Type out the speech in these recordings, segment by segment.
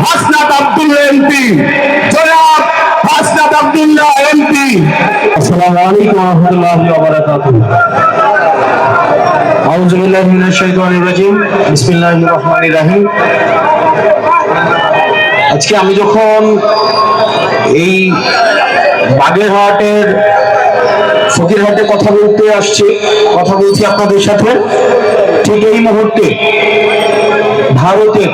Hasnat Abdullah MP, জনাব Hasnat Abdullah MP. আসসালামু আলাইকুম ওয়া রাহমাতুল্লাহি ওয়া বারাকাতুহু। আউযু বিল্লাহি মিনাশ শাইতানির রাজিম। বিসমিল্লাহির রহমানির রহিম। আজকে আমি যখন এই বাগেরহাটের ফকিরহাটে কথা বলছি আপনাদের সাথে, ঠিক এই মুহূর্তে ভারতের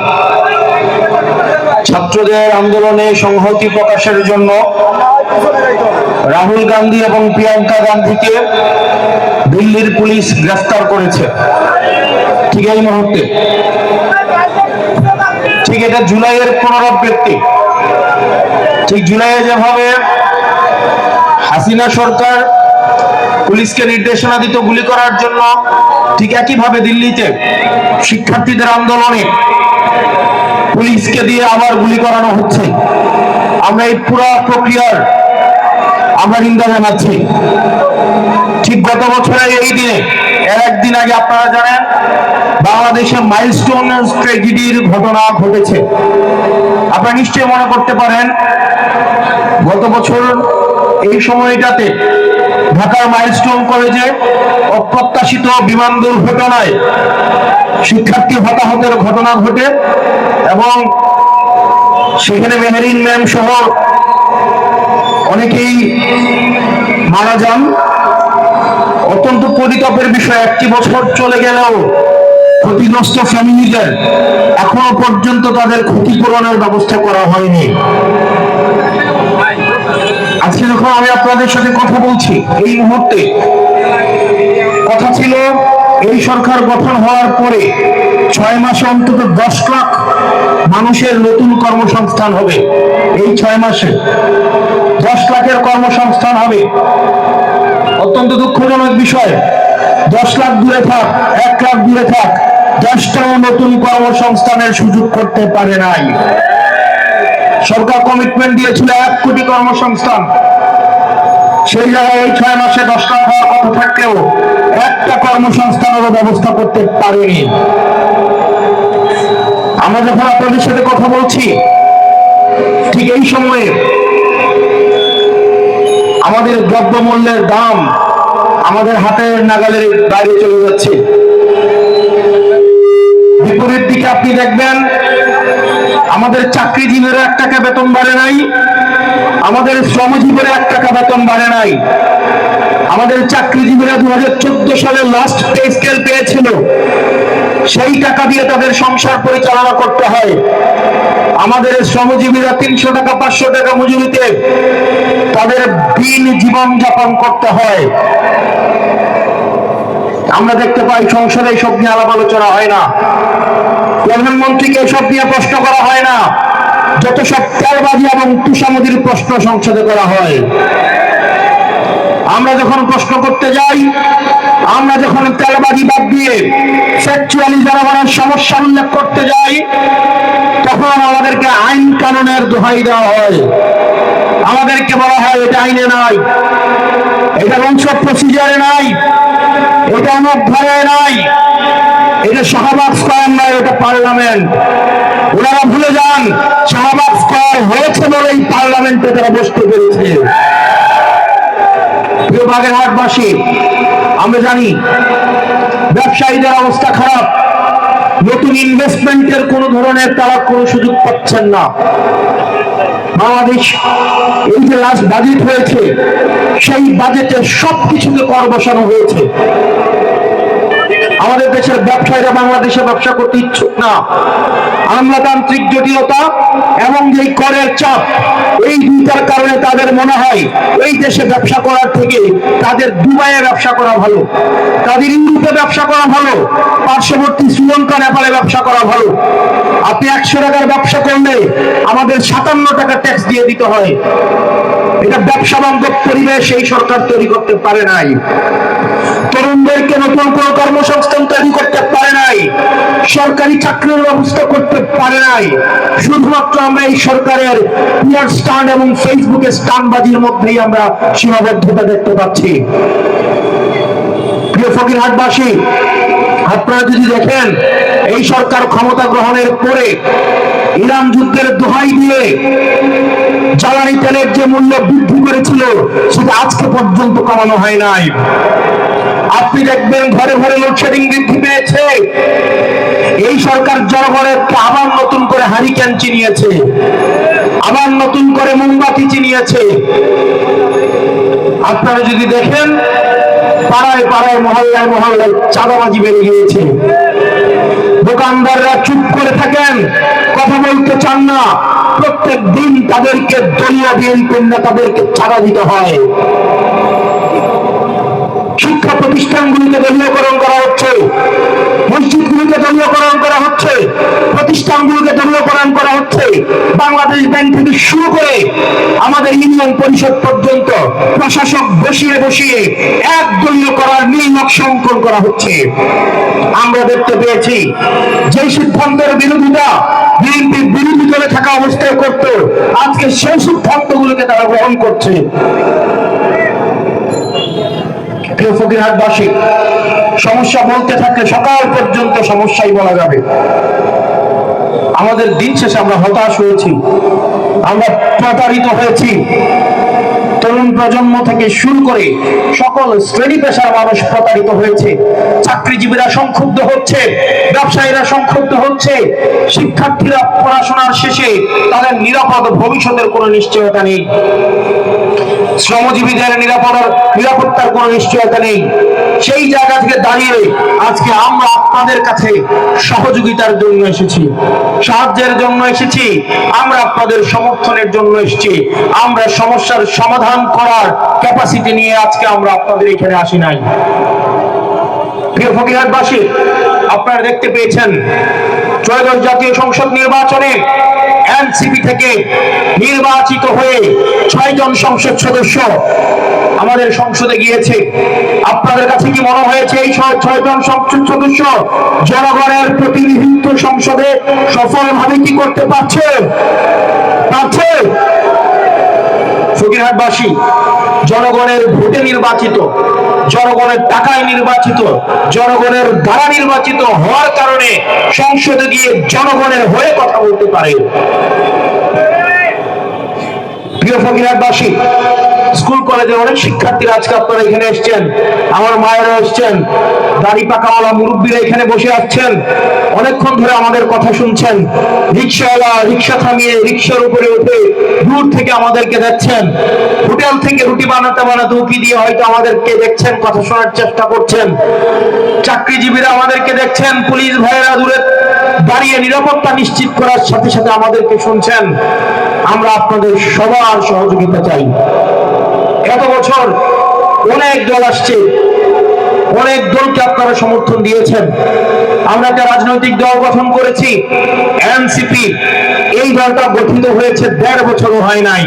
ছাত্রদের আন্দোলনে সংহতি প্রকাশের জন্য রাহুল গান্ধী এবং প্রিয়াঙ্কা গান্ধীকে দিল্লির পুলিশ গ্রেফতার করেছে। ঠিক এই মুহূর্তে, ঠিক এটা জুলাইয়ের পুনরাবৃত্তি। ঠিক জুলাইয়ে যেভাবে হাসিনা সরকার পুলিশকে নির্দেশনা দিত গুলি করার জন্য, ঠিক একইভাবে দিল্লিতে শিক্ষার্থীদের আন্দোলনে পুলিশকে দিয়ে আবার গুলি করানো হচ্ছে। আমরা এই পুরো প্রক্রিয়ার আমরা নিন্দা জানাচ্ছি। ঠিক গত বছরের এই দিনে, এর একদিন আগে আপনারা জানেন বাংলাদেশে মাইলস্টোন ট্র্যাজেডির ঘটনা ঘটেছে। আপনারা নিশ্চয়ই মনে করতে পারেন গত বছর এই সময়টাতে ঢাকার মাইলস্টোন কলেজে অপ্রত্যাশিত বিমান দুর্ঘটনায় শিক্ষার্থী হতাহতের ঘটনা ঘটে এবং সেখানে মেহেরিন ম্যাম সহ অনেকেই মারা যান। অত্যন্ত পরিতাপের বিষয়, একটি বছর চলে গেলেও ক্ষতিগ্রস্ত ফ্যামিলিদের এখনো পর্যন্ত তাদের ক্ষতিপূরণের ব্যবস্থা করা হয়নি। আজকে যখন আমি আপনাদের সাথে কথা বলছি, এই মুহূর্তে কথা ছিল এই সরকার গঠন হওয়ার পরে 6 মাসে অন্তত 10 লাখ মানুষের নতুন কর্মসংস্থান হবে। এই 6 মাসে 10 লাখের কর্মসংস্থান হবে। অত্যন্ত দুঃখজনক বিষয়, 10 লাখ দূরে থাক, 1 লাখ দূরে থাক, 10টাও নতুন কর্মসংস্থানের সুযোগ করতে পারে নাই। সরকার কমিটমেন্ট দিয়েছিল 1 কোটি কর্মসংস্থান, সেই জায়গায় এই 6 মাসে 10 লাখ হওয়ার কথা থাকলেও একটা কর্মসংস্থানেরও ব্যবস্থা করতে পারেনি। আমরা যখন আপনাদের সাথে কথা বলছি, ঠিক এই সময়ে আমাদের দ্রব্যমূল্যের দাম আমাদের হাতের নাগালের বাইরে চলে যাচ্ছে। বিপরীত দিকে আপনি দেখবেন আমাদের চাকরিজীবীরা 1 টাকা বেতন বাড়ে নাই, আমাদের শ্রমজীবীরা 1 টাকা বেতন বাড়ে নাই। আমাদের চাকরিজীবীরা 2014 সালে লাস্ট পে স্কেল পেয়েছিল, সেই টাকা দিয়ে তাদের সংসার পরিচালনা করতে হয়। আমাদের শ্রমজীবীরা 300 টাকা 500 টাকা মজুরিতে তাদের দিন জীবন যাপন করতে হয়। আমরা দেখতে পাই সংসদে এসব নিয়ে আলাপ আলোচনা হয় না, প্রধানমন্ত্রীকে এসব নিয়ে প্রশ্ন করা হয় না। যত সব তেলবাজি এবং তুষামদির প্রশ্ন সংসদে করা হয়। আমরা যখন প্রশ্ন করতে যাই, আমরা যখন তেলবাজি বাদ দিয়ে ফ্যাকচুয়ালি জনগণের সমস্যা উল্লেখ করতে যাই, তখন আমাদেরকে আইন কানুনের দোহাই দেওয়া হয়। আমাদেরকে বলা হয় এটা আইনে নাই, এটা রুলস অফ প্রসিজারে নাই, এটা অমুক ধারায় নাই, এটা শাহবাগ স্কয়ার নয়, এটা পার্লামেন্ট। ওনারা ভুলে যান শাহবাগ স্কয়ার হয়েছে বলেই পার্লামেন্টে তারা বসতে পেরেছে। প্রিয় বাগেরহাটবাসী, আমরা জানি ব্যবসায়ীদের অবস্থা খারাপ, নতুন ইনভেস্টমেন্টের কোন ধরনের তারা কোনো সুযোগ পাচ্ছেন না। বাংলাদেশ এই যে লাস্ট বাজেট হয়েছে, সেই বাজেটে সবকিছুকে কর বসানো হয়েছে। আমাদের দেশের ব্যবসায়ীরা বাংলাদেশে ব্যবসা করতে ইচ্ছুক না। আমলাতান্ত্রিক জটিলতা এবং এই করের চাপ, এই দুইটার কারণে তাদের মনে হয় এই দেশে ব্যবসা করার থেকে তাদের দুবাইয়ে ব্যবসা করা ভালো, তাদের ইউরোপে ব্যবসা করা ভালো, পার্শ্ববর্তী শ্রীলঙ্কা নেপালে ব্যবসা করা ভালো। আপনি 100 টাকার ব্যবসা করলে আমাদের 57 টাকা ট্যাক্স দিয়ে দিতে হয়। এটা ব্যবসা বান্ধব পরিবেশ এই সরকার তৈরি করতে পারে নাই। তরুণদেরকে নতুন কোন কর্মসংস্থান তৈরি করতে পারে নাই, সরকারি চাকরির ব্যবস্থা করতে পারে নাই। শুধুমাত্র আমরা এই সরকারের পিয়ার স্টান্ট এবং ফেসবুকে স্টান্টবাজির মধ্যেই আমরা সীমাবদ্ধতা দেখতে পাচ্ছি। প্রিয় ফকিরহাটবাসী, আপনারা যদি দেখেন এই সরকার ক্ষমতা গ্রহণের পরে ইরান যুদ্ধের দোহাই দিয়ে জ্বালানি তেলের যে মূল্য বৃদ্ধি করেছিল সেটা আজকে পর্যন্ত কমানো হয় নাই। আপনি দেখবেন ঘরে ঘরে লোডশেডিং বৃদ্ধি পেয়েছে। এই সরকার জনগণেরকে আবার নতুন করে হারিকেন চিনিয়েছে, আবার নতুন করে মোমবাতি চিনিয়েছে। আপনারা যদি দেখেন পাড়ায় পাড়ায় মহল্লায় মহল্লায় চাঁদাবাজি বেড়ে গিয়েছে। দোকানদাররা চুপ করে থাকেন, কথা বলতে চান না। প্রত্যেক দিন তাদেরকে দলীয় বিএনপির নেতাদেরকে চাঁদা দিতে হয়। শিক্ষা প্রতিষ্ঠানগুলিকে দলীয়করণ করা হচ্ছে, মসজিদগুলিকে দলীয়করণ করা হচ্ছে, প্রতিষ্ঠানগুলোকে দলীয়করণ করা হচ্ছে। বাংলাদেশ ব্যাংক থেকে শুরু করে আমাদের ইউনিয়ন পরিষদ পর্যন্ত প্রশাসক বসিয়ে বসিয়ে এক দলীয় করার নীল নকশা অঙ্কন করা হচ্ছে। আমরা দেখতে পেয়েছি যে সিদ্ধান্তের বিরোধিতা বিএনপি বিরোধী দলে থাকা অবস্থায় করত, আজকে সেই সিদ্ধান্তগুলোকে তারা গ্রহণ করছে। ফকিরহাটবাসী, সমস্যা বলতে থাকলে সকাল পর্যন্ত সমস্যাই বলা যাবে। আমাদের দিন শেষে আমরা হতাশ হয়েছি, আমরা প্রতারিত হয়েছি। তরুণ প্রজন্ম থেকে শুরু করে সকল শ্রেণী পেশার মানুষ প্রতারিত হয়েছে। চাকরিজীবীরা সংক্ষুব্ধ হচ্ছে, ব্যবসায়ীরা সংক্ষুব্ধ হচ্ছে, শিক্ষার্থীরা পড়াশোনার শেষে তাদের নিরাপদ ভবিষ্যতের কোনো নিশ্চয়তা নেই, শ্রমজীবীদের নিরাপত্তার কোনো নিশ্চয়তা নেই। সেই জায়গা থেকে দাঁড়িয়ে আজকে আমরা আপনাদের কাছে সহযোগিতার জন্য এসেছি, সাহায্যের জন্য এসেছি, আমরা আপনাদের সমর্থনের জন্য এসেছি। আমরা সমস্যার সমাধান করার ক্যাপাসিটি নিয়ে আজকে আমরা আপনাদের এখানে আসি নাই। প্রিয় ফকিরহাটবাসী, আপনারা দেখতে পেয়েছেন ত্রয়োদশ জাতীয় সংসদ নির্বাচনে এনসিপি থেকে নির্বাচিত হয়ে 6 জন সংসদ সদস্য আমাদের সংসদে গিয়েছে। আপনাদের কাছে কি মনে হয়েছে এই 6 জন সংসদ সদস্য জনগণের প্রতিনিধিত্ব সংসদে সফলভাবে কি করতে পারছে? ফকিরহাটবাসী, জনগণের ভোটে নির্বাচিত, জনগণের টাকায় নির্বাচিত, জনগণের দ্বারা নির্বাচিত হওয়ার কারণে সংসদে গিয়ে জনগণের হয়ে কথা বলতে পারে। প্রিয় ফকিরহাটবাসী, স্কুল কলেজে অনেক শিক্ষার্থীরা আজকে আপনারা এখানে এসছেন, আমার মায়েরা এসছেন, দাড়ি পাকাওয়ালা মুরব্বীরা এখানে বসে আছেন, অনেকক্ষণ ধরে আমাদের কথা শুনছেন। রিক্সাওয়ালা রিক্সা থামিয়ে রিক্সার উপরে উঠে দূর থেকে আমাদেরকে দেখছেন। হোটেল থেকে রুটি বানাতে বানাতে উকি দিয়ে হয়তো আমাদেরকে দেখছেন, কথা শোনার চেষ্টা করছেন। চাকরিজীবীরা আমাদেরকে দেখছেন, পুলিশ ভাইয়েরা দূরে দাঁড়িয়ে নিরাপত্তা নিশ্চিত করার সাথে সাথে আমাদেরকে শুনছেন। আমরা আপনাদের সবার সহযোগিতা চাই। গত বছর অনেক দল আসছে, অনেক দলকে আপনারা সমর্থন দিয়েছেন। আমরা একটা রাজনৈতিক দল গঠন করেছি এনসিপি। এই দলটা গঠিত হয়েছে 1.5 বছরও হয় নাই,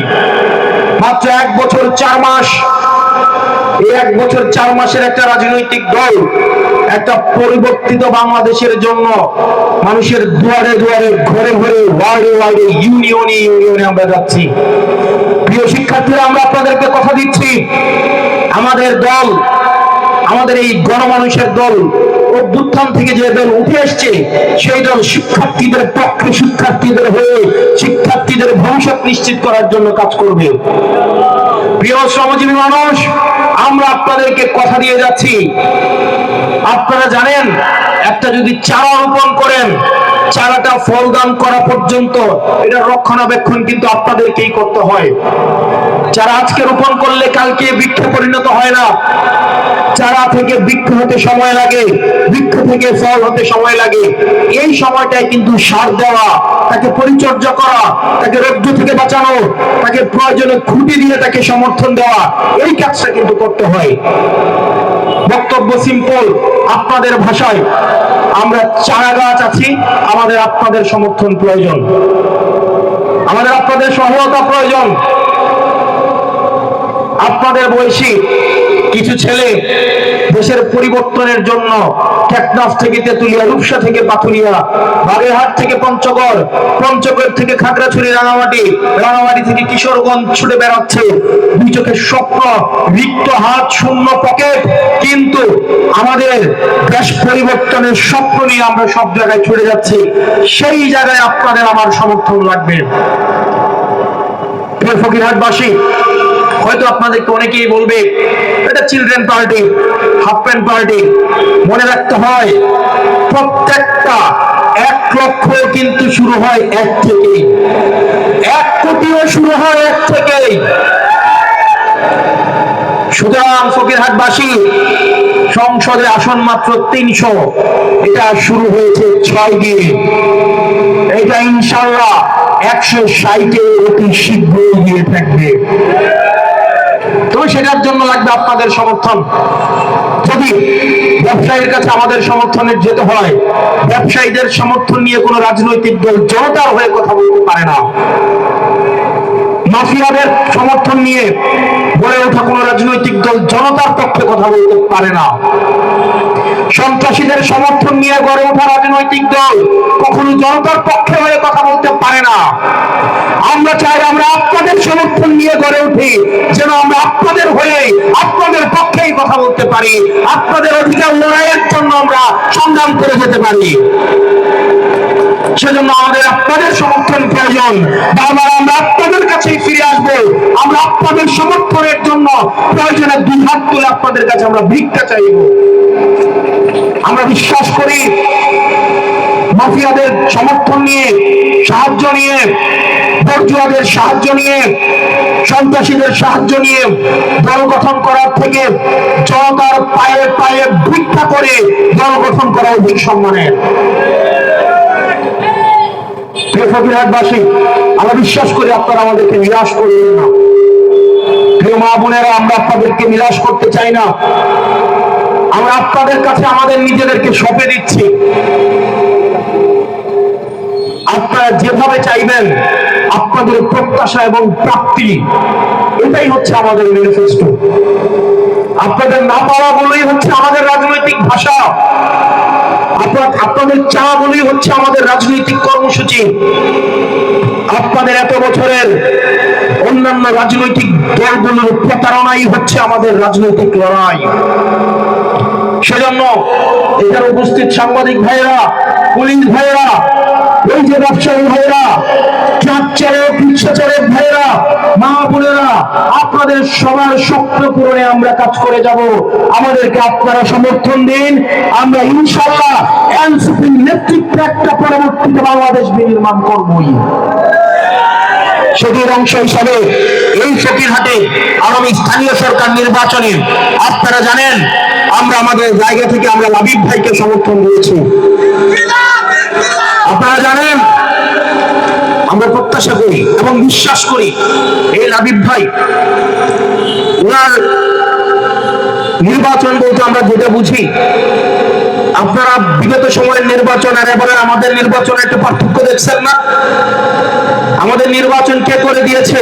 মাত্র 1 বছর 4 মাস। এই 1 বছর 4 মাসের একটা রাজনৈতিক দল একটা পরিবর্তিত বাংলাদেশের জন্য মানুষের দুয়ারে দুয়ারে, ঘরে ঘরে, ওয়ার্ডে ওয়ার্ডে, ইউনিয়নে ইউনিয়নে আমরা যাচ্ছি। প্রিয় শিক্ষার্থীরা, আমরা আপনাদেরকে কথা দিচ্ছি, আমাদের দল, আমাদের এই গণমানুষের দল, অভ্যুত্থান থেকে যে দল উঠে এসছে সেই দল শিক্ষার্থীদের পক্ষে, শিক্ষার্থীদের হয়ে, শিক্ষার্থীদের ভবিষ্যৎ নিশ্চিত করার জন্য কাজ করবে। প্রিয় শ্রমজীবী মানুষ, আমরা আপনাদেরকে কথা দিয়ে যাচ্ছি, আপনারা জানেন একটা যদি চারা রোপণ করেন, চারাটা ফলদান করা পর্যন্ত এটার রক্ষণাবেক্ষণ কিন্তু আপনাদেরকেই করতে হয়। চারা আজকে রোপণ করলে কালকে বৃক্ষে পরিণত হয় না। চারা থেকে বৃক্ষ হতে সময় লাগে, বৃক্ষ থেকে ফল হতে সময় লাগে। এই সময়টায় কিন্তু সার দেওয়া, তাকে পরিচর্যা করা, তাকে রৌদ্র থেকে বাঁচানো, তাকে প্রয়োজনে খুঁটি দিয়ে তাকে সমর্থন দেওয়া, এই কাজটা কিন্তু করতে হয়। বক্তব্য সিম্পল, আপনাদের ভাষায়, আমরা চারা গাছ আছি, আমাদের আপনাদের সমর্থন প্রয়োজন, আমাদের আপনাদের সহায়তা প্রয়োজন। আপনাদের বয়সী কিছু ছেলে দেশের পরিবর্তনের জন্য টেকনাফ থেকে তেতুলিয়া, রূপসা থেকে পাথুরিয়া, বাগেরহাট থেকে পঞ্চগড়, পঞ্চগড় থেকে খাগড়াছড়ি, রাঙামাটি, রাঙামাটি থেকে কিশোরগঞ্জ ছুটে বেড়াচ্ছে। দুই চোখের স্বপ্ন, রিক্ত হাত, শূন্য পকেট, কিন্তু আমাদের দেশ পরিবর্তনের স্বপ্ন নিয়ে আমরা সব জায়গায় ছুটে যাচ্ছি। সেই জায়গায় আপনাদের আমার সমর্থন লাগবে। ফকিরহাটবাসী, হয়তো আপনাদেরকে অনেকেই বলবে এটা children party, half pant party. মনে রাখতে হয় প্রত্যেকটা 1 লক্ষ কিন্তু শুরু হয় 1 থেকেই, 1 কোটিও শুরু হয় 1 থেকেই। সুতরাং ফকিরহাটবাসী, সংসদে আসন মাত্র 300, এটা শুরু হয়েছে 6 দিয়ে, এটা ইনশাআল্লাহ 160-এ অতি শীঘ্রই গিয়ে থাকবে। তবে সেটার জন্য লাগবে আপনাদের সমর্থন। যদি ব্যবসায়ীর কাছে আমাদের সমর্থনের যেতে হয়, ব্যবসায়ীদের সমর্থন নিয়ে কোনো রাজনৈতিক দল জনতার হয়ে কথা বলতে পারে না। মাফিয়াদের সমর্থন নিয়ে গড়ে ওঠা কোন রাজনৈতিক দল জনতার পক্ষে কথা বলতে পারে না। সন্ত্রাসীদের সমর্থন নিয়ে গড়ে ওঠা রাজনৈতিক দল কখনো জনতার পক্ষে হয়ে কথা বলতে পারে না। আমরা চাই আমরা আপনাদের সমর্থন নিয়ে গড়ে উঠি, যেন আমরা আপনাদের হয়ে আপনাদের পক্ষেই কথা বলতে পারি, আপনাদের অধিকার লড়াইয়ের জন্য আমরা সংগ্রাম করে যেতে পারি। সেজন্য আমাদের আপনাদের সমর্থন প্রয়োজন। বারবার আমরা আপনাদের কাছেই ফিরে আসবো। আমরা আপনাদের সমর্থনের জন্য প্রয়োজনে 2 হাত তুলে আপনাদের কাছে আমরা ভিক্ষা চাইব। আমরা বিশ্বাস করি মাফিয়াদের সমর্থন নিয়ে, সাহায্য নিয়ে, বর্জুয়াদের সাহায্য নিয়ে, সন্ত্রাসীদের সাহায্য নিয়ে দল গঠন করার থেকে জনতার পায়ে পায়ে ভিক্ষা করে দল গঠন করা অধিক সম্মানের। ফকিরহাটবাসী, আমরা বিশ্বাস করি আপনারা আমাদেরকে নিরাশ করবেন না। প্রিয় মা বোনেরা, আমরা আপনাদেরকে নিরাশ করতে চাই না। আমরা আপনাদের কাছে আমাদের নিজেদেরকে সঁপে দিচ্ছি। আপনারা যেভাবে চাইবেন, আপনাদের প্রত্যাশা এবং প্রাপ্তি, এটাই হচ্ছে আমাদের ম্যানিফেস্টো। আপনাদের না পাওয়া বলেই হচ্ছে আমাদের রাজনৈতিক ভাষা, আপনাদের চা বলেই হচ্ছে আমাদের রাজনৈতিক কর্মসূচি। আপনাদের এত বছরের অন্যান্য রাজনৈতিক দলগুলোর প্রতারণাই হচ্ছে আমাদের রাজনৈতিক লড়াই। সেজন্য এখানে উপস্থিত সাংবাদিক ভাইয়েরা, পুলিশ ভাইয়েরা, এই যে ব্যবসায়ী ভাইয়েরা, ট্রাক চালক, রিক্সা চালক ভাইয়েরা, মা বোনেরা, আপনাদের সবার স্বপ্ন পূরণে আমরা কাজ করে যাব। আমাদেরকে আপনারা সমর্থন দিন। আমরা ইনশাআল্লাহ এনসিপির নেতৃত্বে একটা পরবর্তীতে বাংলাদেশ বিনির্মাণ করবই। সেটির অংশ হিসাবে এই ফকিরহাটে আগামী স্থানীয় সরকার নির্বাচনে আপনারা জানেন আমরা আমাদের জায়গা থেকে আমরা লাবিব ভাইকে সমর্থন দিয়েছি। আপনারা জানেন আমরা প্রত্যাশা করি এবং বিশ্বাস করি এই লাবিব ভাই, ওনার নির্বাচন বলতে আমরা যেটা বুঝি, আপনারা বিগত সময়ের নির্বাচন আর এবারে আমাদের নির্বাচনে একটা পার্থক্য দেখছেন না? আমাদের নির্বাচন কে করে দিয়েছে?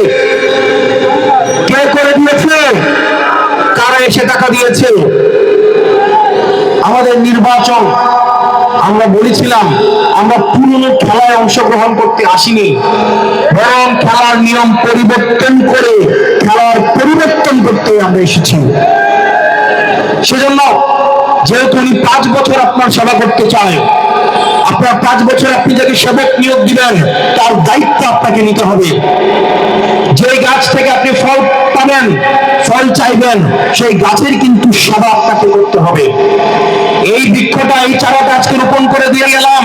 কে করে দিয়েছে? কারা এসে টাকা দিয়েছে? আমাদের নির্বাচন, আমরা বলেছিলাম আমরা পুরনো খেলায় অংশগ্রহণ করতে আসিনি, বরং খেলার নিয়ম পরিবর্তন করে খেলার পরিবর্তন করতে আমরা এসেছি। সেজন্য যেহেতু উনি 5 বছর আপনার সেবা করতে চায়, আপনার 5 বছর আপনি যাকে সেবক নিয়োগ দিবেন তার দায়িত্ব আপনাকে নিতে হবে। যে গাছ থেকে আপনি ফল পাবেন, ফল চাইবেন, সেই গাছের কিন্তু সেবা আপনাকে করতে হবে। এই বৃক্ষটা, এই চারাটা আজকে রোপণ করে দিয়ে গেলাম,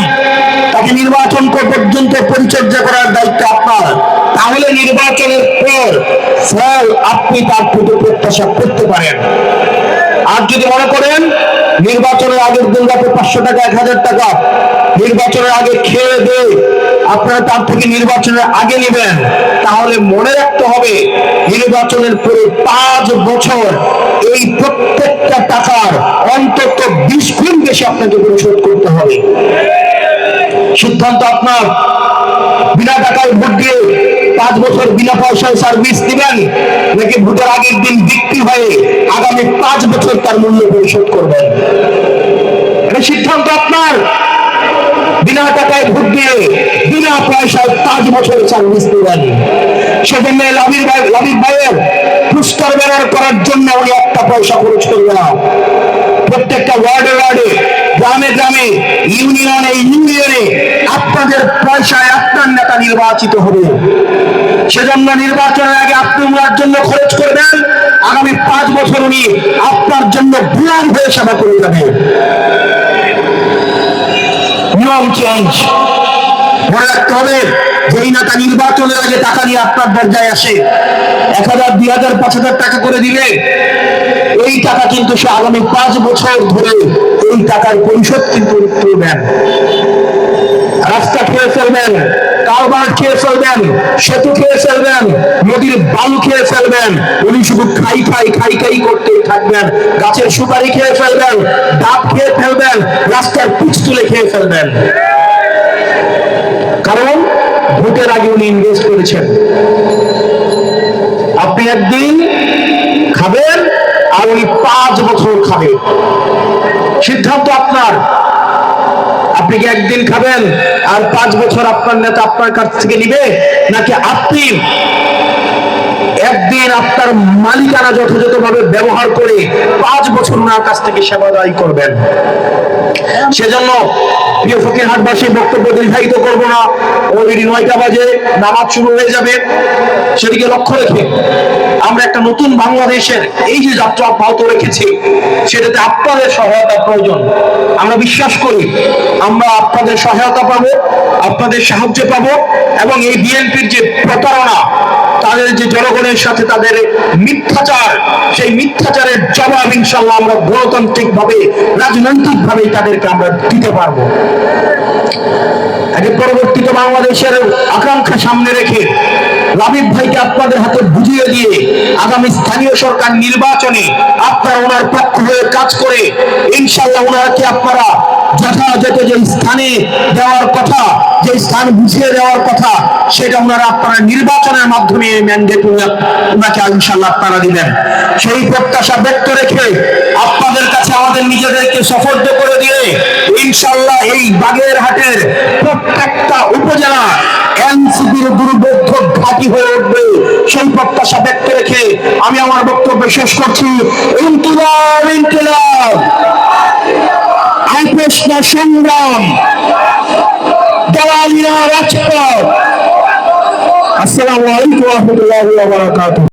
তাকে নির্বাচন পর্যন্ত পরিচর্যা করার দায়িত্ব আপনার। তাহলে নির্বাচনের পর ফল আপনি তার প্রতি প্রত্যাশা করতে পারেন। আর যদি মনে করেন নির্বাচনের আগের দিন রাতে 500 টাকা, 1000 টাকা নির্বাচনের আগে খেয়ে দিয়ে আপনারা তার থেকে নির্বাচনের আগে নেবেন, তাহলে মনে রাখতে হবে নির্বাচনের পরে 5 বছর এই প্রত্যেকটা টাকার অন্তত 20 গুণ বেশি আপনাকে পরিশোধ করতে হবে। সিদ্ধান্ত আপনার। বিনা টাকায় ভোট দিয়ে 5 বছর বিনা পয়সায় সার্ভিস দিবেন, নাকি ভোটের আগের দিন বিক্রি হয়ে আগামী 5 বছর তার মূল্য পরিশোধ করবেন? এটা সিদ্ধান্ত আপনার। বিনা টাকায় ভোট দিয়ে বিনা পয়সায় 5 বছর সার্ভিস দিবেন। সেজন্য লাবিব ভাইয়ের পুরস্কার ব্যানার করার জন্য উনি একটা পয়সা খরচ করবে না। প্রত্যেকটা ওয়ার্ডে ওয়ার্ডে, গ্রামে গ্রামে, ইউনিয়নে ইউনিয়নে আপনাদের পয়সায় আপনার নেতা নির্বাচিত হবে। সেজন্য নির্বাচনের আগে আপনি ওনার জন্য খরচ করবেন, আগামী 5 বছর উনি আপনার জন্য গোলাম হয়ে সেবা করে যাবে। নিয়ম চেঞ্জ। মনে রাখতে হবে, যেই নেতা নির্বাচনের আগে টাকা নিয়ে আপনার দরজায় আসে, 1000, 2000, 5000 টাকা করে দিলে এই টাকা কিন্তু সে আগামী 5 বছর ধরে এই টাকার পরিশোধ কিন্তু করবেন। রাস্তা খেয়ে ফেলবেন, কারবার খেয়ে ফেলবেন, সেতু খেয়ে ফেলবেন, নদীর বালু খেয়ে ফেলবেন, উনি শুধু খাই খাই করতেই থাকবেন। গাছের সুপারি খেয়ে ফেলবেন, ডাব খেয়ে ফেলবেন, রাস্তার পিচ তুলে খেয়ে ফেলবেন। কারণ ভোটের আগে উনি ইনভেস্ট করেছেন। আপনি একদিন খাবেন আর উনি 5 বছর খাবেন। সিদ্ধান্ত আপনার। আপনি কি একদিন খাবেন আর 5 বছর আপনার নেতা আপনার কাছ থেকে নিবে, নাকি আপনি একদিন আপনার মালিকানা যথাযথভাবে ব্যবহার করে 5 বছর ওনার কাছ থেকে সেবা দায়ী করবেন? সেজন্য প্রিয় ফকিরহাটবাসী, বক্তব্য দীর্ঘায়িত করবো না। অলরেডি 9টা বাজে, নামাজ শুরু হয়ে যাবে। সেদিকে লক্ষ্য রেখে আমরা একটা নতুন বাংলাদেশের এই যে যাত্রা অব্যাহত রেখেছি, সেটাতে আপনাদের সহায়তা প্রয়োজন। আমরা বিশ্বাস করি আমরা আপনাদের সহায়তা পাবো, আপনাদের সাহায্য পাবো, এবং এই বিএনপির যে প্রতারণা, তাদের যে জনগণের সাথে তাদের মিথ্যাচার, সেই মিথ্যাচারের জবাব ইনশাআল্লাহ আমরা গণতান্ত্রিক ভাবে, রাজনৈতিক ভাবে তাদেরকে আমরা দিতে পারবো। আগে পরবর্তীতে বাংলাদেশের আকাঙ্ক্ষা সামনে রেখে লাবিব ভাইকে আপনাদের হাতে বুঝিয়ে দিয়ে আগামী স্থানীয় সরকার নির্বাচনে আপনারা ওনার পক্ষ হয়ে কাজ করে ইনশাআল্লাহ ওনাকে আপনারা যথাযথ যে স্থানে দেওয়ার কথা, যে স্থান বুঝিয়ে দেওয়ার কথা, সেটা ওনারা আপনারা নির্বাচনের মাধ্যমে ম্যান্ডেট ওনাকে ইনশাআল্লাহ আপনারা দিবেন। সেই প্রত্যাশা ব্যক্ত রেখে আপনাদের কাছে আমাদের নিজেদেরকে সফর্দ করে দিয়ে ইনশাআল্লাহ এই বাগেরহাটের প্রত্যেকটা উপজেলা এনসিপির দুর্বোধ্য ঘাঁটি হয়ে উঠবে, সেই প্রত্যাশা ব্যক্ত রেখে আমি আমার বক্তব্য শেষ করছি। ইনকিলাব ইনকিলাব, আইপ্রেশ্ন সংগ্রাম, দেওয়ালিয়া রাজপথ। আসসালামু আলাইকুম ওয়া রাহমাতুল্লাহি ওয়া বারাকাতুহু।